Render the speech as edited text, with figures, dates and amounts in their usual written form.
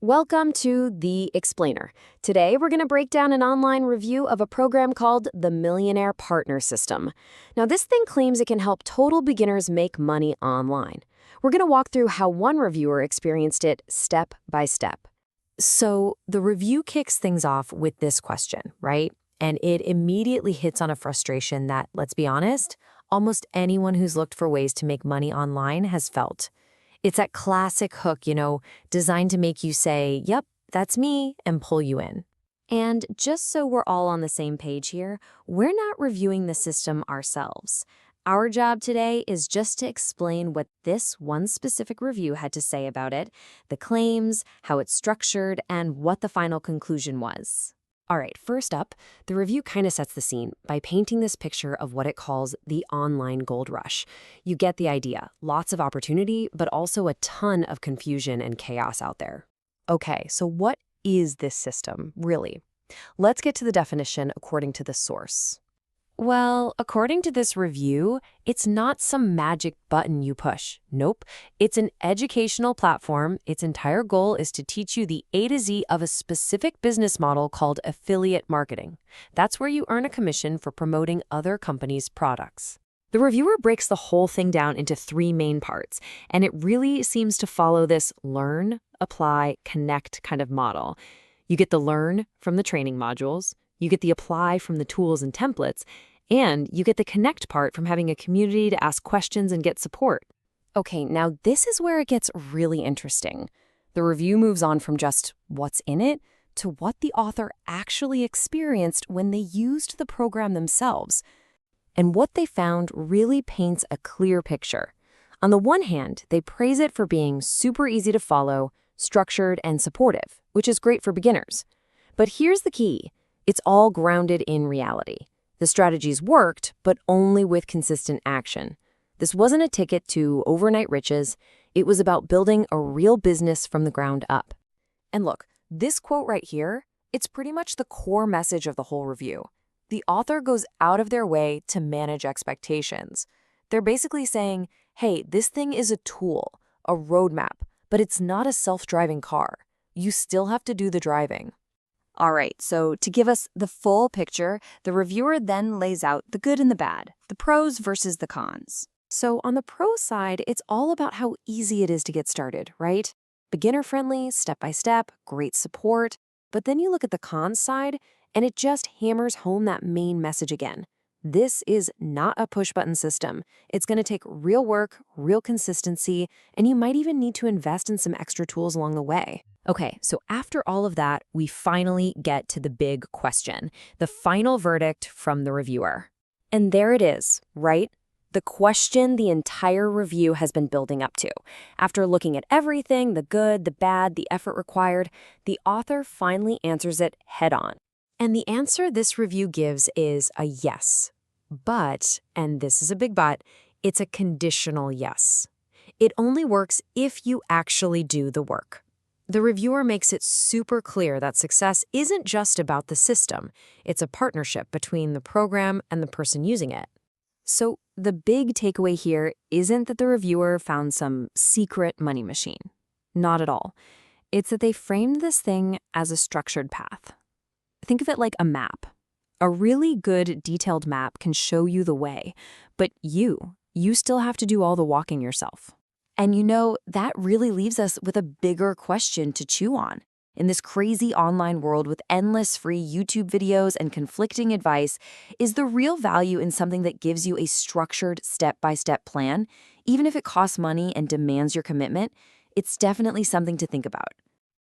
Welcome to The Explainer. Today, we're going to break down an online review of a program called the Millionaire Partner System. Now, this thing claims it can help total beginners make money online. We're going to walk through how one reviewer experienced it step by step. So, the review kicks things off with this question, right? And it immediately hits on a frustration that, let's be honest, almost anyone who's looked for ways to make money online has felt. It's that classic hook, designed to make you say, yep, that's me, and pull you in. And just so we're all on the same page here, we're not reviewing the system ourselves. Our job today is just to explain what this one specific review had to say about it, the claims, how it's structured, and what the final conclusion was. All right, first up, the review kind of sets the scene by painting this picture of what it calls the online gold rush. You get the idea. Lots of opportunity, but also a ton of confusion and chaos out there. Okay, so what is this system, really? Let's get to the definition according to the source. Well, according to this review, it's not some magic button you push. Nope. It's an educational platform. Its entire goal is to teach you the A to Z of a specific business model called affiliate marketing. That's where you earn a commission for promoting other companies' products. The reviewer breaks the whole thing down into three main parts, and it really seems to follow this learn, apply, connect kind of model. You get the learn from the training modules. You get the apply from the tools and templates, and you get the connect part from having a community to ask questions and get support. Okay, now this is where it gets really interesting. The review moves on from just what's in it to what the author actually experienced when they used the program themselves. And what they found really paints a clear picture. On the one hand, they praise it for being super easy to follow, structured, and supportive, which is great for beginners. But here's the key. It's all grounded in reality. The strategies worked, but only with consistent action. This wasn't a ticket to overnight riches. It was about building a real business from the ground up. And look, this quote right here, it's pretty much the core message of the whole review. The author goes out of their way to manage expectations. They're basically saying, hey, this thing is a tool, a roadmap, but it's not a self-driving car. You still have to do the driving. All right, so to give us the full picture, the reviewer then lays out the good and the bad, the pros versus the cons. So on the pro side, it's all about how easy it is to get started, right? Beginner-friendly, step-by-step, great support. But then you look at the cons side, and it just hammers home that main message again. This is not a push-button system. It's going to take real work, real consistency, and you might even need to invest in some extra tools along the way. Okay, so after all of that, we finally get to the big question, the final verdict from the reviewer. And there it is, right? The question the entire review has been building up to. After looking at everything, the good, the bad, the effort required, the author finally answers it head on. And the answer this review gives is a yes. But, and this is a big but, it's a conditional yes. It only works if you actually do the work. The reviewer makes it super clear that success isn't just about the system. It's a partnership between the program and the person using it. So the big takeaway here isn't that the reviewer found some secret money machine. Not at all. It's that they framed this thing as a structured path. Think of it like a map. A really good detailed map can show you the way, but you still have to do all the walking yourself. And that really leaves us with a bigger question to chew on. In this crazy online world with endless free YouTube videos and conflicting advice, is the real value in something that gives you a structured step-by-step plan? Even if it costs money and demands your commitment, it's definitely something to think about.